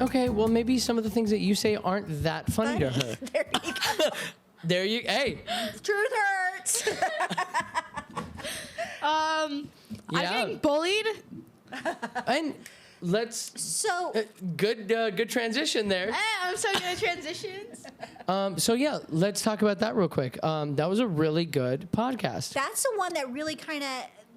Okay, well, maybe some of the things that you say aren't that funny to her. There you go. Hey. Truth hurts. I'm getting bullied. And let's So good transition there. I'm so good at transitions. So yeah, let's talk about that real quick. That was a really good podcast. that's the one that really kind of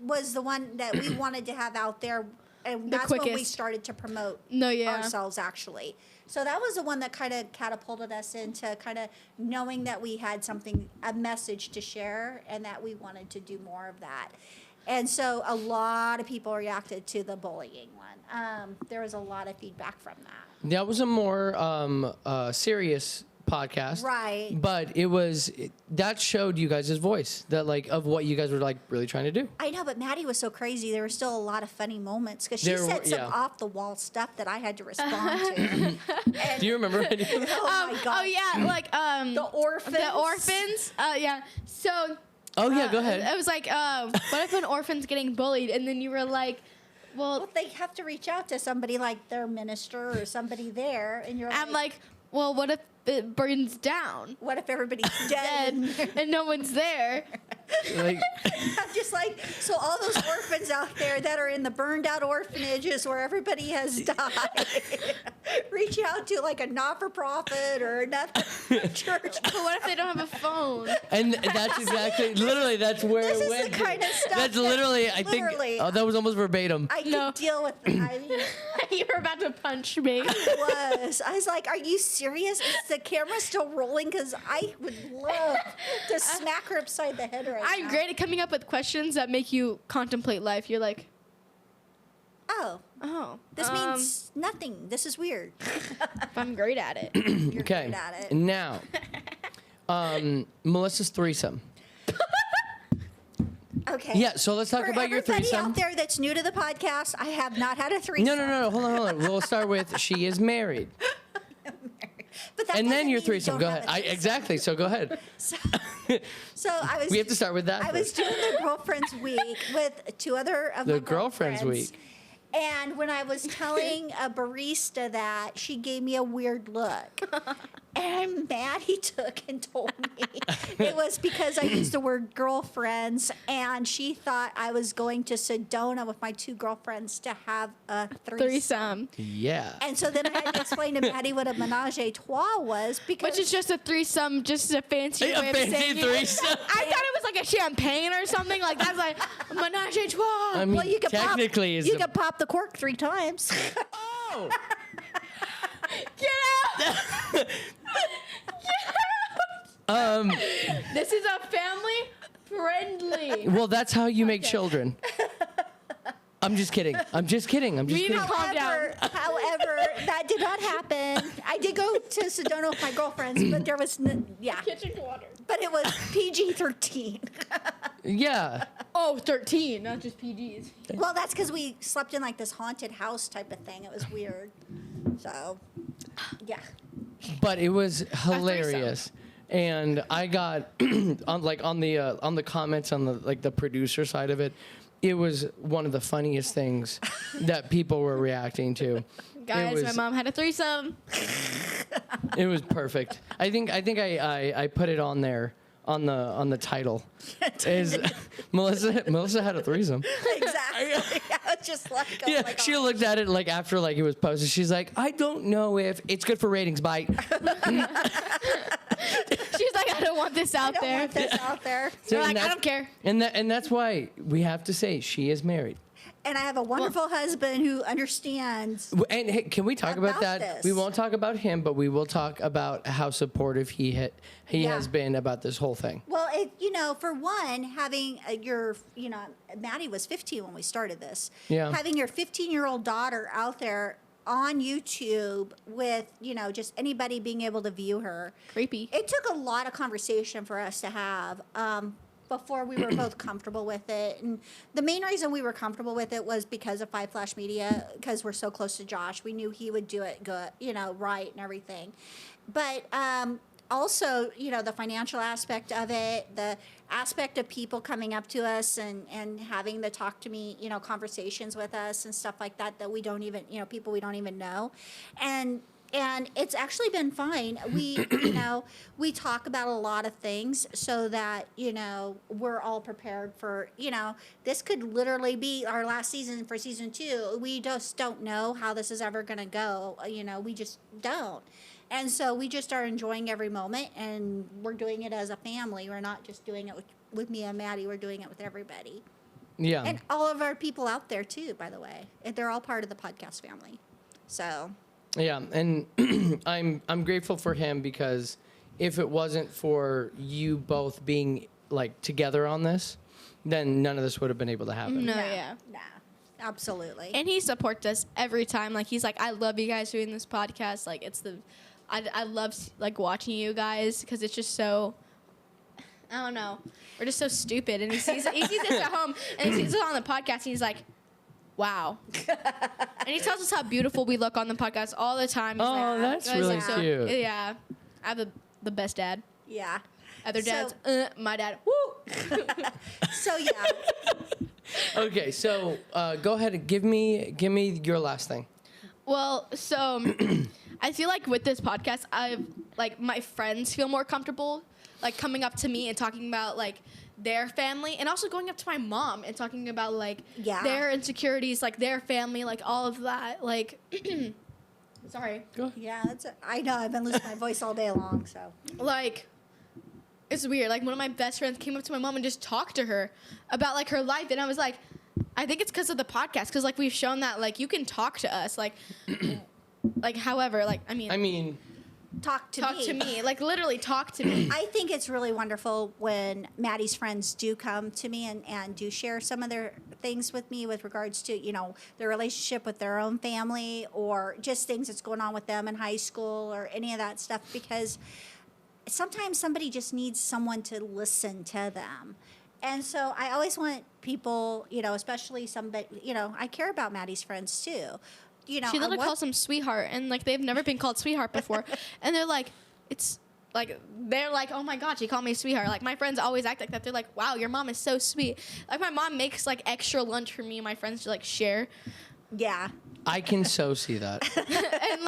was the one that we wanted to have out there. And The that's when we quickest. started to promote Yeah. ourselves, actually. So that was the one that kind of catapulted us into kind of knowing that we had a message to share, and that we wanted to do more of that. And so a lot of people reacted to the bullying one. There was a lot of feedback from that. That was a more serious podcast, Right. But that showed you guys' voice, that of what you guys were really trying to do. I know, but Maddie was so crazy. There were still a lot of funny moments because she There said were- some yeah. off the wall stuff that I had to respond to. And, Do you remember any? oh my god! Oh yeah, the orphans. The orphans. Yeah. So Oh yeah, go it ahead. was like, what if an orphan's getting bullied, and then you were like, well, Well, they have to reach out to somebody like their minister or somebody there, and you're I'm like, well, what if it burns down? what if everybody's dead? Dead, and no one's there. Like, I'm just like, so all those orphans out there that are in the burned out orphanages where everybody has died, reach out to like a not-for-profit or another church. But what if they don't have a phone? and that's exactly, literally, that's where This it is went. the kind of stuff That's that literally, I think. literally- Oh, that was almost verbatim. I can No. deal with it. I mean, You were about to punch me. I was like, are you serious? Is the camera still rolling? Because I would love to smack her upside the head right I'm now. great at coming up with questions that make you contemplate life. You're like, Oh, oh, this means nothing. This is weird. I'm great at it. You're Okay. good at it. Now, Melissa's threesome. Okay. Yeah, so let's talk For about your everybody threesome. out there that's new to the podcast, I have not had a threesome. No. Hold on. We'll start with she is married, But that and then doesn't your mean you threesome. don't Go have ahead. a threesome. Exactly. So go ahead. So I was. We have to start with that I was first. doing the girlfriends week with two other of The my girlfriends girlfriends. week. And when I was telling a barista that, she gave me a weird look. And Maddie took and told me it was because I used the word girlfriends, and she thought I was going to Sedona with my two girlfriends to have a threesome. Threesome, Yeah. And so then I had to explain to Maddie what a menage a trois was, because which is just a threesome, just a fancy A way of fancy saying it. threesome. I thought it was like a champagne or something. Like that's like menage a trois. I mean, well, you could technically, pop, is you the- could pop the cork 3 times. Oh. Get out! This is a family friendly. Well, that's how you make children. I'm just kidding. I'm just kidding. We need to kidding. calm down. However, that did not happen. I did go to Sedona with my girlfriends, but there was Kitchen water. but it was PG-13. Yeah. Oh, 13, not just PGs. Well, that's because we slept in like this haunted house type of thing. It was weird. So, yeah. But it was hilarious. And I got on the comments on the producer side of it, it was one of the funniest things that people were reacting to. Guys, It my was- mom had a threesome. It was perfect. I think I put it on there on the title. Is Melissa had a threesome. Exactly. I was just like, oh Yeah, my God. she looked at it after it was posted. She's like, I don't know if it's good for ratings. Bye. She's like, I don't want this out I don't there. want this out there. You're And like, I that's- don't care. And that's why we have to say she is married. And I have a wonderful husband who understands. And hey, can we talk about About that? this. We won't talk about him, but we will talk about how supportive he Yeah. has been about this whole thing. Well, for one, having Maddie was 15 when we started this. Yeah. Having your 15-year-old daughter out there on YouTube with, just anybody being able to view her. Creepy. It took a lot of conversation for us to have before we were both comfortable with it. And the main reason we were comfortable with it was because of Five Flash Media, because we're so close to Josh. We knew he would do it good, right and everything. But also, the financial aspect of it, the aspect of people coming up to us and having the talk to me, conversations with us and stuff like that we don't even, people we don't even know. And it's actually been fine. We, we talk about a lot of things so that, we're all prepared for, this could literally be our last season for season 2. We just don't know how this is ever going to go. We just don't. And so we just are enjoying every moment, and we're doing it as a family. We're not just doing it with me and Maddie. We're doing it with everybody. Yeah. And all of our people out there too, by the way. They're all part of the podcast family. So... Yeah, and I'm grateful for him, because if it wasn't for you both being like together on this, then none of this would have been able to happen. No, yeah. Nah, absolutely. And he supports us every time. Like, he's like, I love you guys doing this podcast. Like, I love like watching you guys, because it's just so, I don't know, we're just so stupid. And he sees us at home, and he sees us on the podcast, and he's like, wow. And he tells us how beautiful we look on the podcast all the time. He's like, that's really cute. Yeah. I have the best dad. Yeah. Other dads, my dad, woo. So yeah. Okay, so go ahead and give me your last thing. Well, so I feel like with this podcast, my friends feel more comfortable, like, coming up to me and talking about, like, their family, and also going up to my mom and talking about, like, their insecurities, like, their family, like, all of that. Like, sorry. Go ahead. Yeah, I know. I've been losing my voice all day long, so. Like, it's weird. Like, one of my best friends came up to my mom and just talked to her about, like, her life, and I was like, I think it's because of the podcast, because, like, we've shown that, like, you can talk to us, like, like, however, like, I mean, Talk to me. Like, literally talk to me. I think it's really wonderful when Maddie's friends do come to me and do share some of their things with me with regards to, their relationship with their own family, or just things that's going on with them in high school or any of that stuff, because sometimes somebody just needs someone to listen to them. And so I always want people, especially somebody, I care about Maddie's friends too. She literally calls him sweetheart, and, like, they've never been called sweetheart before. And they're like, oh my God, she called me sweetheart. Like, my friends always act like that. They're like, wow, your mom is so sweet. Like, my mom makes, like, extra lunch for me and my friends to, like, share. Yeah. I can so see that. And,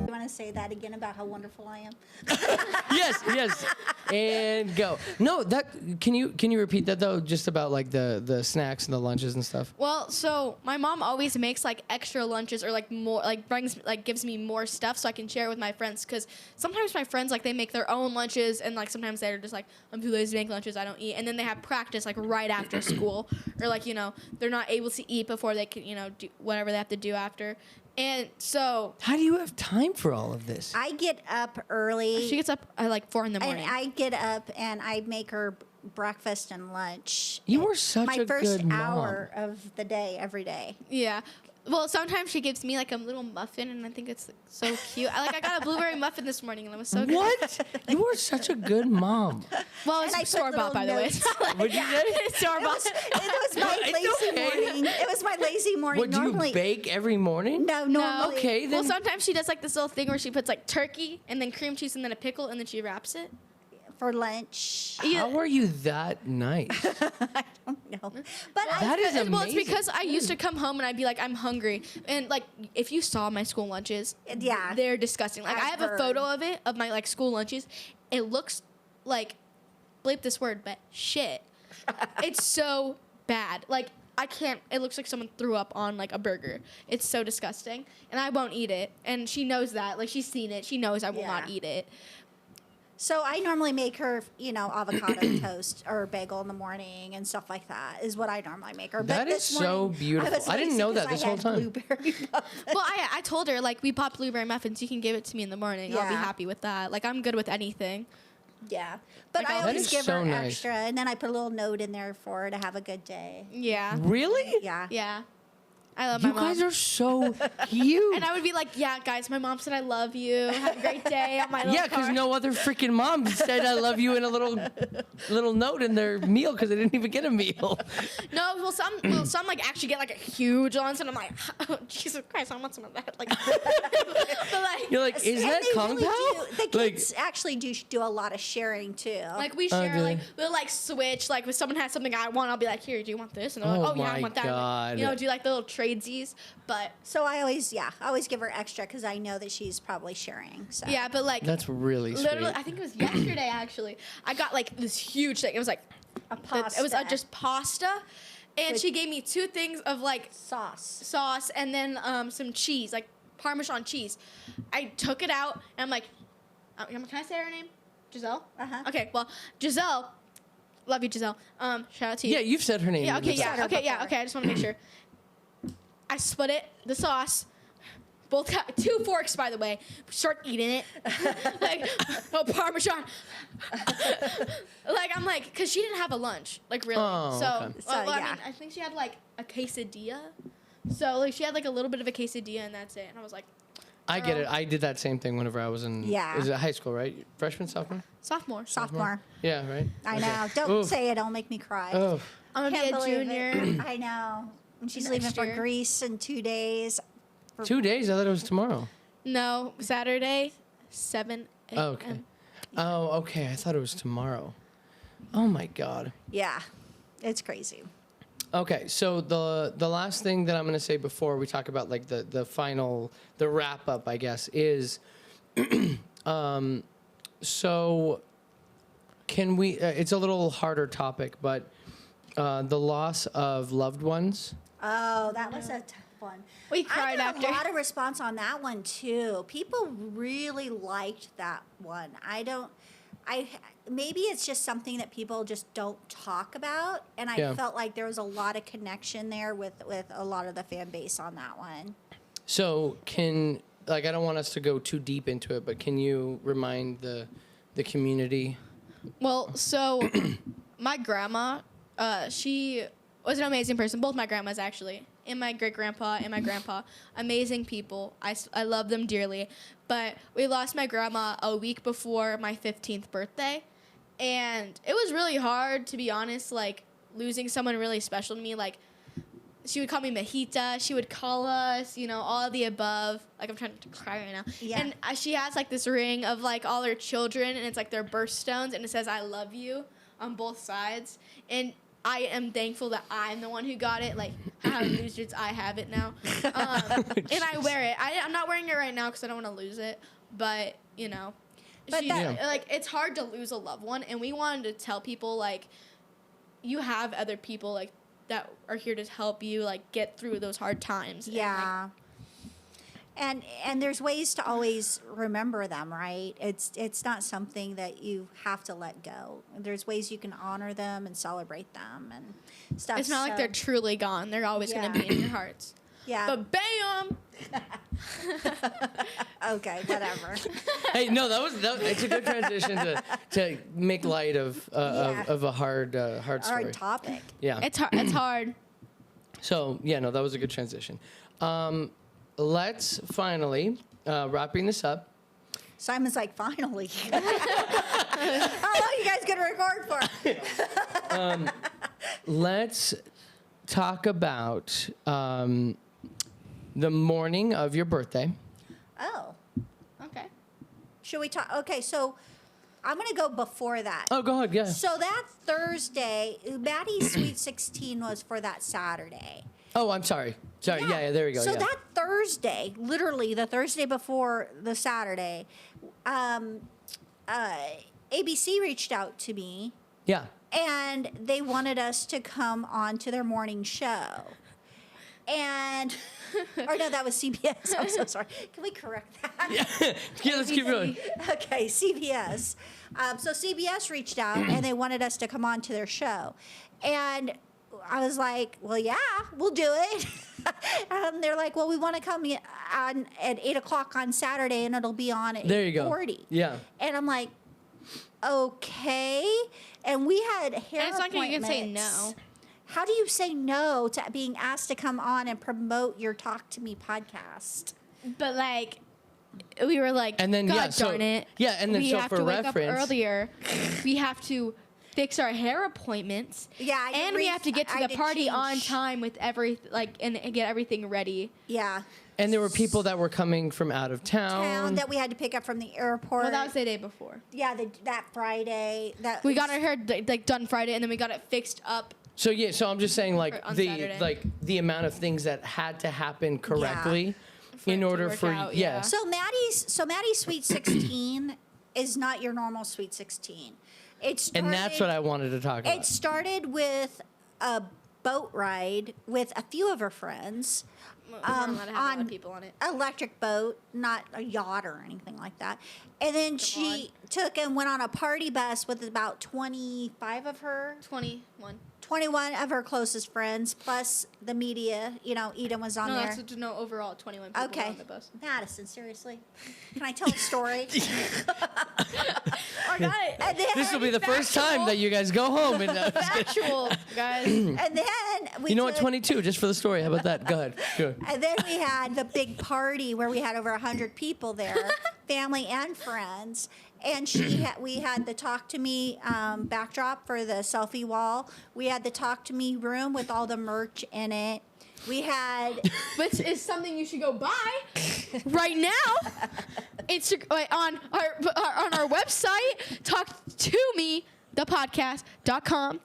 You want to say that again about how wonderful I am? Yes. And go. No, can you repeat that though? Just about, like, the snacks and the lunches and stuff. well, so my mom always makes, like, extra lunches, or, like, more, like, gives me more stuff so I can share it with my friends. Because sometimes my friends, like, they make their own lunches, and, like, sometimes they're just like, I'm too lazy to make lunches, I don't eat. And then they have practice, like, right after school, or, like, they're not able to eat before they can, do whatever they have to do after. And so How do you have time for all of this? I get up early. she gets up at, like, 4 in the morning. And I get up and I make her breakfast and lunch. You are such My a first good mom. hour of the day, every day. Yeah. Well, sometimes she gives me, like, a little muffin, and I think it's, like, so cute. I got a blueberry muffin this morning, and it was so good. What? You are such a good mom. Well, And I it's put store-bought, little by the way. notes. What'd you say? It's store-bought. It was my It's lazy okay. morning. It was my lazy morning. What, do Normally, you bake every morning? No, normally. Okay, then. Well, sometimes she does, like, this little thing where she puts, like, turkey and then cream cheese and then a pickle, and then she wraps it. For lunch. How are you that nice? I don't know. But That is amazing. Well, it's because I used to come home and I'd be like, I'm hungry. And, like, if you saw my school lunches, Yeah. they're disgusting. Like, I I've have a heard. photo of it, of my, like, school lunches. It looks like, bleep this word, but shit. It's so bad. Like, I can't, it looks like someone threw up on, like, a burger. It's so disgusting. And I won't eat it. And she knows that. Like, she's seen it. She knows I will not Yeah. eat it. So I normally make her, avocado toast or bagel in the morning and stuff like that is what I normally make her. That But is this so morning, beautiful. was I didn't lazy know that 'cause this I whole had time. blueberry muffin. Well, I told her, like, we bought blueberry muffins. You can give it to me in the morning. I'll be Yeah. happy with that. Like, I'm good with anything. Yeah. But Like, I that always is give so her nice. extra, and then I put a little note in there for her to have a good day. Yeah. Really? Yeah. Yeah. I love my You mom. guys are so cute. And I would be like, yeah, guys, my mom said I love you. Have a great day on my little Yeah, because card. no other freaking mom said I love you in a little note in their meal because they didn't even get a meal. No, well, some like actually get like a huge lunch, and I'm like, oh, Jesus Christ, I want some of that. Like, but like, You're like, is And that they Kung really Pao? do. The kids actually do a lot of sharing too. like we Oh, share, do like they? we'll like switch. Like if someone has something I want, I'll be like, here, do you want this? And they're Oh like, oh yeah, my I want that. Like, God. you know, do like the little tradesies. But So I always give her extra because I know that she's probably sharing. So yeah, but like That's really sweet. literally, I think it was yesterday actually. I got like this huge thing. It was like a pasta. it was just pasta, and With- she gave me 2 things of like sauce. and then some cheese, like Parmesan cheese. I took it out and I'm like, can I say her name? Giselle? Uh-huh. Okay, well, Giselle, love you, Giselle. Shout out to you. Yeah, you've said her name. Yeah, okay, in the yeah, her okay, yeah, before. okay. I just want to make sure. I split it, the sauce. Both got 2 forks, by the way. Start eating it. Like, oh, Parmesan. Like, I'm like, because she didn't have a lunch, like, really. Oh, so, okay. So, I yeah. mean, I think she had, like, a quesadilla. So, like, she had, like, a little bit of a quesadilla, and that's it. And I was like, I get it. I did that same thing whenever I was in. Yeah. Is it high school, right? Freshman, sophomore? sophomore. Sophomore. Yeah, right. I Okay. know. Don't Oof. say it. It'll make me cry. Oh, I'm going to Can't be a believe junior. it. I know. And she's Next leaving for year. Greece in 2 days. 2 days. I thought it was tomorrow. No, Saturday, 7 a.m. Oh, okay. Oh, okay. I thought it was tomorrow. Oh my God. Yeah, it's crazy. Okay, so the last thing that I'm going to say before we talk about like the wrap up, I guess, is so can we it's a little harder topic, but the loss of loved ones. Oh, that was a tough one. We cried I got after. a lot of response on that one too. People really liked that one. Maybe it's just something that people just don't talk about, and I Yeah. felt like there was a lot of connection there with a lot of the fan base on that one. So I don't want us to go too deep into it, but can you remind the community? Well, so my grandma, she was an amazing person. Both my grandmas, actually. And my great-grandpa and my grandpa. Amazing people. I love them dearly. But we lost my grandma a week before my 15th birthday. And it was really hard, to be honest, like, losing someone really special to me. Like, she would call me Mahita. She would call us, all of the above. Like, I'm trying to cry right now. Yeah. And she has, like, this ring of, like, all her children. And it's, like, their birthstones. And it says, I love you on both sides. And I am thankful that I'm the one who got it. Like, losers, I have it now. And I wear it. I'm not wearing it right now because I don't want to lose it. But, But that- like, it's hard to lose a loved one. And we wanted to tell people, like, you have other people, like, that are here to help you, like, get through those hard times. And, like, Yeah. And there's ways to always remember them, right? It's not something that you have to let go. There's ways you can honor them and celebrate them and stuff. it's not like they're truly gone. They're always going to Yeah. be in your hearts. yeah. But bam! Okay, whatever. Hey, no, it's a good transition to make light of Yeah. of a hard story. Our topic. Yeah. It's hard. It's hard. So yeah, no, that was a good transition. Let's finally wrapping this up. Simon's like, finally. How long are you guys gonna record for? Let's talk about the morning of your birthday. Oh, Okay. should we talk? Okay, so I'm gonna go before that. Oh, go ahead. Yeah. So that Thursday, Maddie's Sweet 16 was for that Saturday. Oh, I'm sorry. Sorry. Yeah. There we go. So yeah. that Thursday, literally the Thursday before the Saturday, ABC reached out to me Yeah. and they wanted us to come on to their morning show. And, or no, that was CBS. I'm so sorry. Can we correct that? Yeah. Let's keep going. Okay, CBS. So CBS reached out and they wanted us to come on to their show. And I was like, well, yeah, we'll do it. They're like, well, we want to come on at 8 o'clock on Saturday and it'll be on at There you go. 8:40. Yeah. And I'm like, okay. And we had hair And it's not like you can say appointments. no. how do you say no to being asked to come on and promote your Talk to Me podcast? But like, we were like, And then, God yeah, so- darn it. yeah, and then we so have for to wake reference- up earlier. We have to fix our hair appointments. Yeah, and we have to get to I the did party on change. time with and get everything ready. Yeah. And there were people that were coming from out of Town that we had to pick up from the airport. Well, that was the day before. yeah, that Friday. That We got our hair like done Friday, and then we got it fixed up. So yeah, so I'm just saying like On the Saturday. the amount of things that had to happen correctly For it in to order work for out, yeah. yeah. So Maddie's Sweet 16 is not your normal Sweet 16. And that's what I wanted to talk about. It started with a boat ride with a few of her friends. We weren't allowed to have a lot on of people on it. electric boat, not a yacht or anything like that. And then she took and went on a party bus with about 25 of her, 21. 21 of her closest friends, plus the media. Eden was on No, there. that's no overall 21 people Okay. on the bus. Madison, seriously? Can I tell a story? I got it. And then, This will be the first time that you guys go home and Factual, guys. and then we you know what, took- 22, just for the story. How about that? Go ahead. Go. And then we had the big party where we had over 100 people there, family and friends. And we had the Talk to Me backdrop for the selfie wall. We had the Talk to Me room with all the merch in it. We had Which is something you should go buy right now. It's on our website, Talk2Me, thepodcast.com,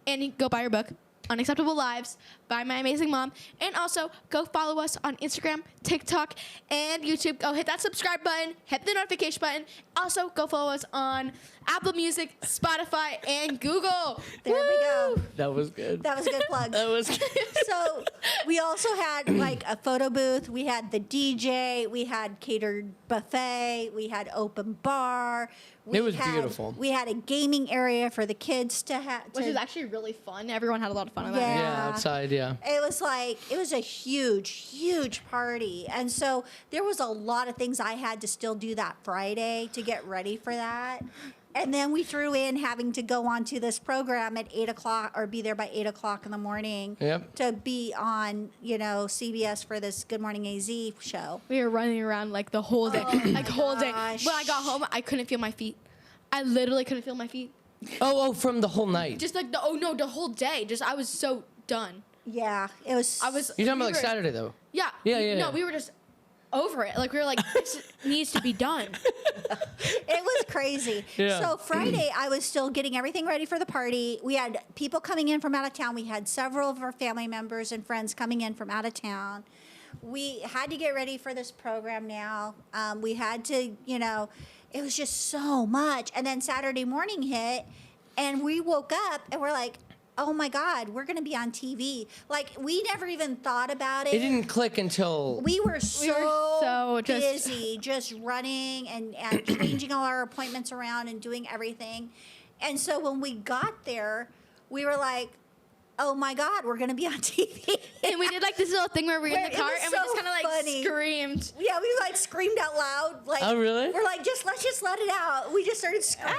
and you can go buy your book, Unacceptable Lives, by my amazing mom. And also, go follow us on Instagram, TikTok, and YouTube. Go hit that subscribe button, hit the notification button. Also, go follow us on Apple Music, Spotify, and Google. There we go. That was good. That was a good plug. That was good. So we also had like a photo booth. We had the DJ. We had catered buffet. We had open bar. It was beautiful. We had a gaming area for the kids to have. Which is actually really fun. Everyone had a lot of fun on that. Yeah. Yeah, outside, yeah. It was a huge party. And so there was a lot of things I had to still do that Friday to get ready for that. And then we threw in having to go on to this program at 8 o'clock or be there by 8 o'clock in the morning Yep. to be on, CBS for this Good Morning AZ show. We were running around like the whole day. Like whole day. gosh. When I got home, I couldn't feel my feet. I literally couldn't feel my feet. Oh, from the whole night. Just like the whole day. Just I was so done. Yeah, it was. I was. You're talking we about like were- Saturday, though. Yeah. Yeah. No, we were just over it. Like we were like, this needs to be done. It was crazy. Yeah. So Friday, I was still getting everything ready for the party. We had people coming in from out of town. We had several of our family members and friends coming in from out of town. We had to get ready for this program now. We had to, it was just so much. And then Saturday morning hit, and we woke up and we're like, oh my God, we're going to be on TV. Like, we never even thought about it. It didn't click until We were so just- busy just running and changing all our appointments around and doing everything. And so when we got there, we were like, oh my God, we're going to be on TV. And we did like this little thing where we were in Where the it car was and we just so kind of like funny. screamed. Yeah, we like screamed out loud. Like, Oh, really? We're like, let's just let it out. We just started screaming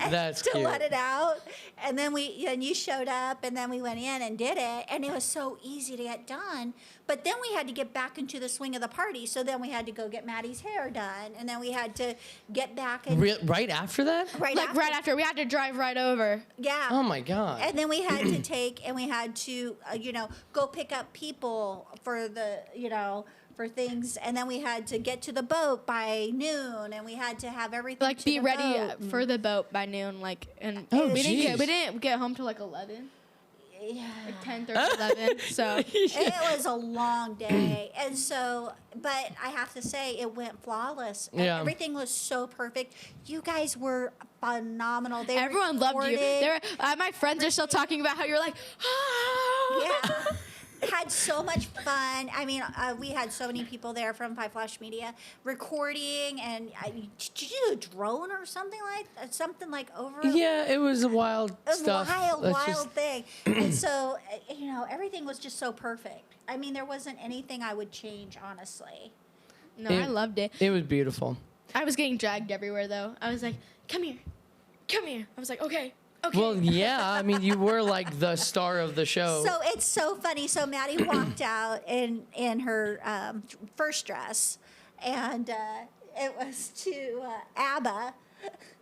That's to cute. let it out. And then you showed up, and then we went in and did it, and it was so easy to get done. But then we had to get back into the swing of the party. So then we had to go get Maddie's hair done, and then we had to get back and right after that? right After we had to drive right over. Yeah. Oh my God. And then we had to go pick up people for for things. And then we had to get to the boat by noon, and we had to have everything Like to be the ready boat. for the boat by noon. Like and Oh, we jeez. didn't get home till like 11, Yeah. like 10:30, 11. So It was a long day. And so, but I have to say, it went flawless. And Yeah. everything was so perfect. You guys were phenomenal. They everyone loved you. recorded- My friends are still talking about how you're like, Yeah. Had so much fun. I mean, we had so many people there from Five Flash Media recording, and did you do a drone or something like over? Yeah, it was wild It was stuff. wild Let's just- thing. And so, everything was just so perfect. I mean, there wasn't anything I would change, honestly. No, I loved it. It was beautiful. I was getting dragged everywhere though. I was like, come here. I was like, okay. Okay. Well, yeah. I mean, you were like the star of the show. So it's so funny. So Maddie walked out in her first dress, and it was to ABBA,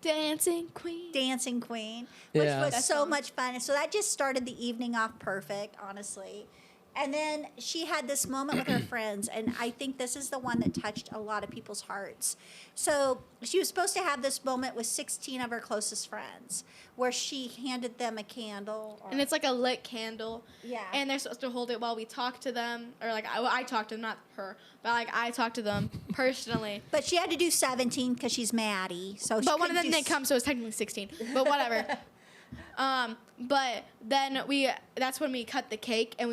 Dancing Queen. Dancing Queen, which Yeah. was That so song. much fun. And so that just started the evening off perfect, honestly. And then she had this moment with her friends, and I think this is the one that touched a lot of people's hearts. So she was supposed to have this moment with 16 of her closest friends, where she handed them a candle. And it's like a lit candle. Yeah. And they're supposed to hold it while we talk to them. Or like, I talk to them, not her. But like, I talk to them personally. But she had to do 17 because she's Maddie. So she But one of couldn't them do didn't come, so it's technically 16. But whatever. But then that's when we cut the cake and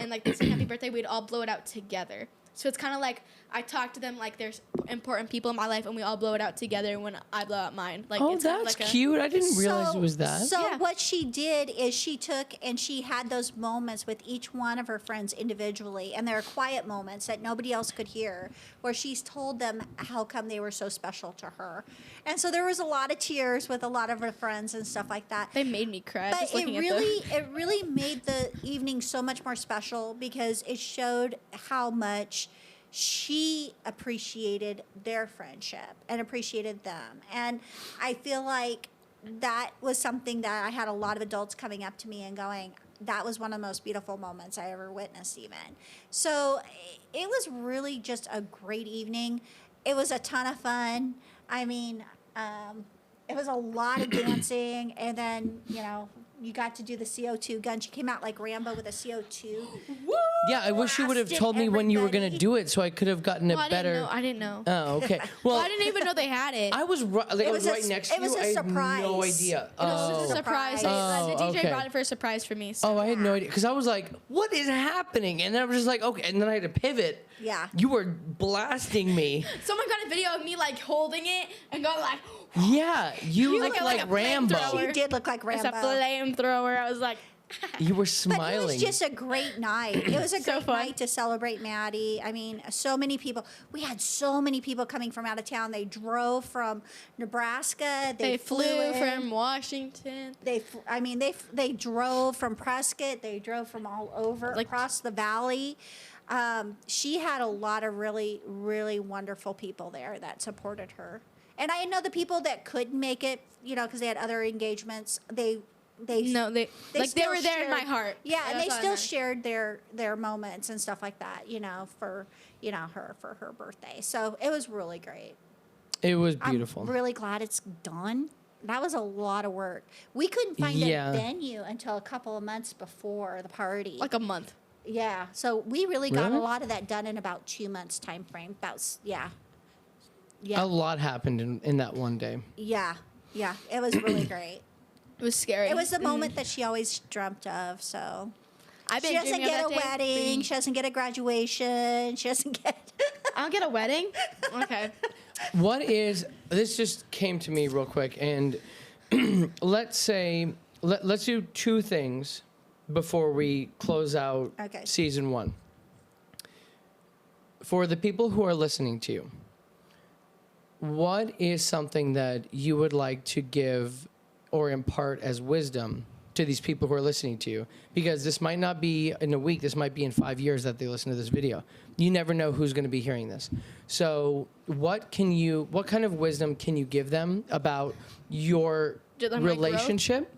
like this happy birthday, we'd all blow it out together. So it's kind of like I talk to them like there's important people in my life, and we all blow it out together when I blow out mine. Like Oh, it's kind of that's like cute. I didn't realize So- it was that. So Yeah. what she did is she took and she had those moments with each one of her friends individually, and there are quiet moments that nobody else could hear, where she's told them how come they were so special to her. And so there was a lot of tears with a lot of her friends and stuff like that. They made me cry But just it looking at really, them. it really made the evening so much more special because it showed how much she appreciated their friendship and appreciated them. And I feel like that was something that I had a lot of adults coming up to me and going, that was one of the most beautiful moments I ever witnessed, even. So it was really just a great evening. It was a ton of fun. I mean, it was a lot of dancing, and then, you got to do the CO2 gun. She came out like Rambo with a CO2. Yeah, I wish you would have blasted told me when you were going to everybody. do it so I could have gotten Well, a better. I didn't know. Oh, okay. Well, Well, I didn't even know they had it. I was like, I was a right s- next it to was you. a I had surprise. no idea. It was just a It's a surprise. Oh, The DJ okay. brought it for a surprise for me. So. Oh, I had no idea because I was like, "What is happening?" And I was just like, "Okay." And then I had to pivot. Yeah. You were blasting me. Someone got a video of me like holding it and going like, Yeah, you Like look a- like like a Rambo. flamethrower. She did look like it's Rambo. a flamethrower. I was like, You were But smiling. it was just a great night. It was a So great fun. night to celebrate Maddie. I mean, so many people. We had so many people coming from out of town. They drove from Nebraska. they flew in. from Washington. They drove from Prescott. They drove from all over Like- across the valley. She had a lot of really, really wonderful people there that supported her. And I know the people that couldn't make it, because they had other engagements. They No, they like they still were there in my shared- heart. Yeah, and That's they all that still matters. shared their moments and stuff like that, for her birthday. So it was really great. It was beautiful. I'm really glad it's done. That was a lot of work. We couldn't find Yeah. a venue until a couple of months before the party. Like a month. Yeah, so we really got Really? a lot of that done in about 2 months time frame. Yeah, A lot happened in that one day. yeah. It was really great. It was scary. It was the moment that she always dreamt of. So I've been she doesn't dreaming of get a that day. wedding. She doesn't get a graduation. She doesn't get. I don't get a wedding. Okay. What is this? Just came to me real quick, and let's say let's do two things before we close out Okay. season 1. For the people who are listening to you, what is something that you would like to give or impart as wisdom to these people who are listening to you? Because this might not be in a week, this might be in 5 years that they listen to this video. You never know who's going to be hearing this. So what kind of wisdom can you give them about your Just like my growth? relationship?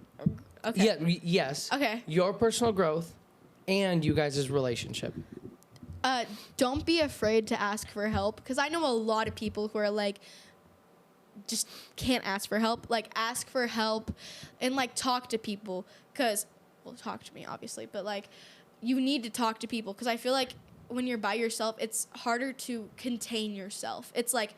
Okay. Yeah, yes. Okay. Your personal growth and you guys' relationship. Don't be afraid to ask for help, because I know a lot of people who are like, just can't ask for help. Like, ask for help and like talk to people, because, well, talk to me obviously, but like, you need to talk to people, because I feel like when you're by yourself, it's harder to contain yourself. It's like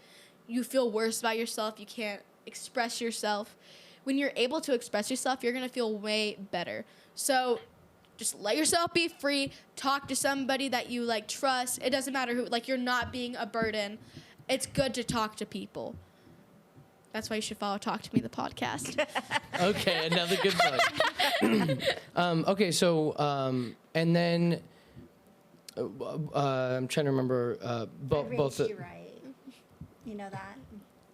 you feel worse about yourself. You can't express yourself. When you're able to express yourself, you're gonna feel way better. So just let yourself be free. Talk to somebody that you like trust. It doesn't matter who. Like, you're not being a burden. It's good to talk to people. That's why you should follow Talk to Me, the podcast. Okay, another good plug. Okay, so and then I'm trying to remember I both. raised you right. You know that.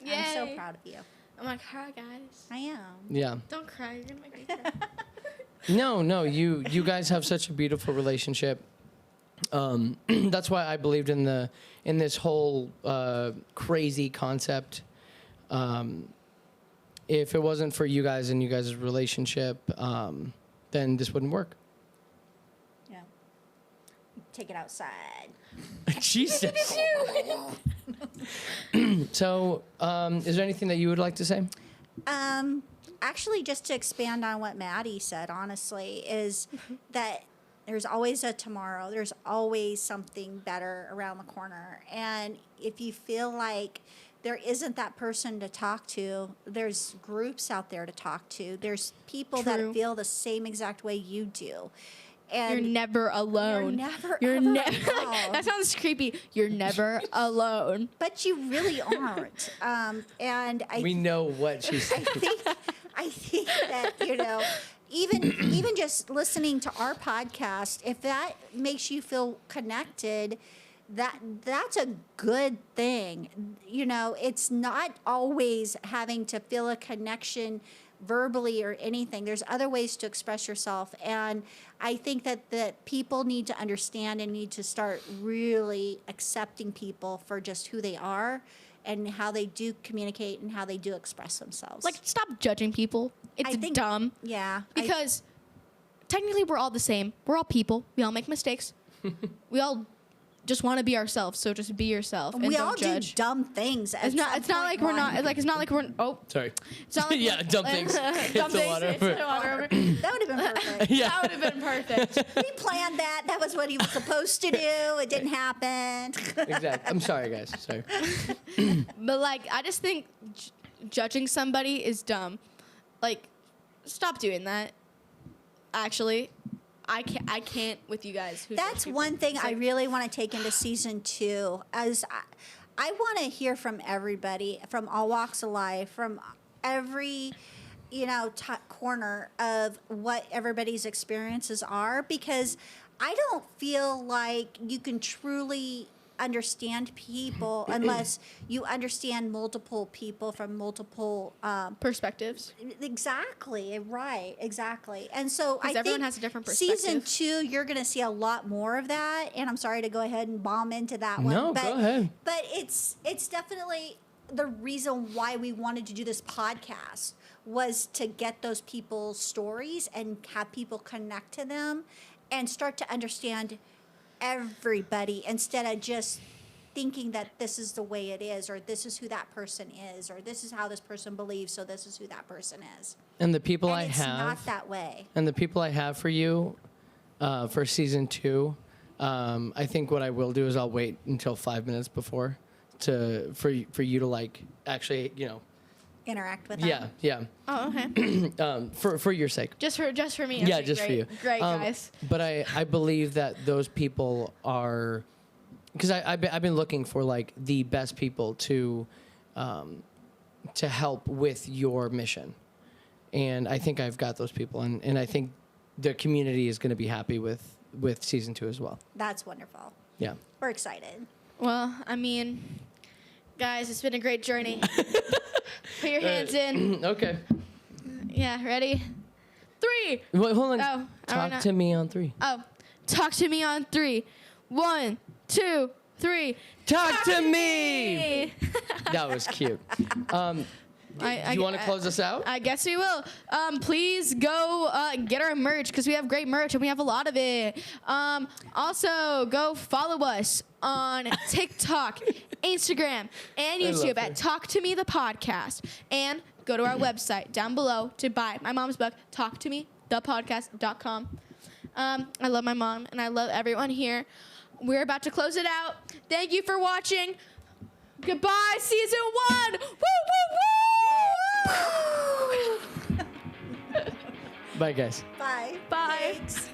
I'm so Yay. proud of you. I'm like, hi guys. I am. Yeah. Don't cry. You're gonna make me cry. No, you guys have such a beautiful relationship. That's why I believed in this whole crazy concept. If it wasn't for you guys and you guys' relationship, then this wouldn't work. Yeah. Take it outside. Jesus. So, is there anything that you would like to say? Actually, just to expand on what Maddie said, honestly, is that there's always a tomorrow. There's always something better around the corner. And if you feel like there isn't that person to talk to, there's groups out there to talk to. There's people True. that feel the same exact way you do. And You're never alone. You're You're never never. alone. That sounds creepy. You're never alone. But you really aren't. And We know what she said. I think that, even just listening to our podcast, if that makes you feel connected, that's a good thing. It's not always having to feel a connection verbally or anything. There's other ways to express yourself, and I think that people need to understand and need to start really accepting people for just who they are and how they do communicate and how they do express themselves. Like, stop judging people. It's dumb. Yeah. Because technically we're all the same. We're all people. We all make mistakes. We all just want to be ourselves. So just be yourself and we don't all judge. do dumb things. It's not like we're not. It's not like we're. Oh, Sorry. it's not like Yeah, dumb things. Hit Dumb the things. water. Hit the water over. That would have been perfect. Yeah. That would have been perfect. We planned that. That was what he was supposed to do. It didn't happen. Exactly. I'm sorry, guys. Sorry. But like, I just think judging somebody is dumb. Like, stop doing that. Actually, I can't with you guys. Who That's judge people. one thing It's I like, really want to take into season 2. As I want to hear from everybody, from all walks of life, from every corner of what everybody's experiences are, because I don't feel like you can truly understand people unless you understand multiple people from multiple perspectives. exactly and so I 'Cause everyone think has a different season perspective. 2 you're going to see a lot more of that, and I'm sorry to go ahead and bomb into that one, No, go ahead. but it's definitely the reason why we wanted to do this podcast, was to get those people's stories and have people connect to them and start to understand everybody instead of just thinking that this is the way it is, or this is who that person is, or this is how this person believes, so this is who that person is. And the people And I it's have, not that way. and the people I have for you, for season 2, I think what I will do is I'll wait until 5 minutes before for you to like actually Interact with them. yeah Oh, okay. for your sake. just for me. Yeah, Okay, just great. for you. Great, guys. But I believe that those people are, because I've been looking for like the best people to help with your mission, and I think I've got those people, and I think the community is going to be happy with season 2 as well. That's wonderful. Yeah. We're excited. Well, I mean, guys, it's been a great journey. Put your hands in. Okay. Yeah, ready? 3. Wait, hold on. Oh, are we Talk not- to me on 3. Oh, talk to me on 3. 1, 2, 3. Talk to me. Hey. That was cute. Do you want to close us out? I guess we will. Please go get our merch, because we have great merch and we have a lot of it. Also, go follow us on TikTok, Instagram, and I love YouTube her. at Talk to Me the podcast. And go to our website down below to buy my mom's book, talktomethepodcast.com. I love my mom and I love everyone here. We're about to close it out. Thank you for watching. Goodbye, season 1. Woo, woo, woo! Bye, guys. Bye. Bye. Thanks.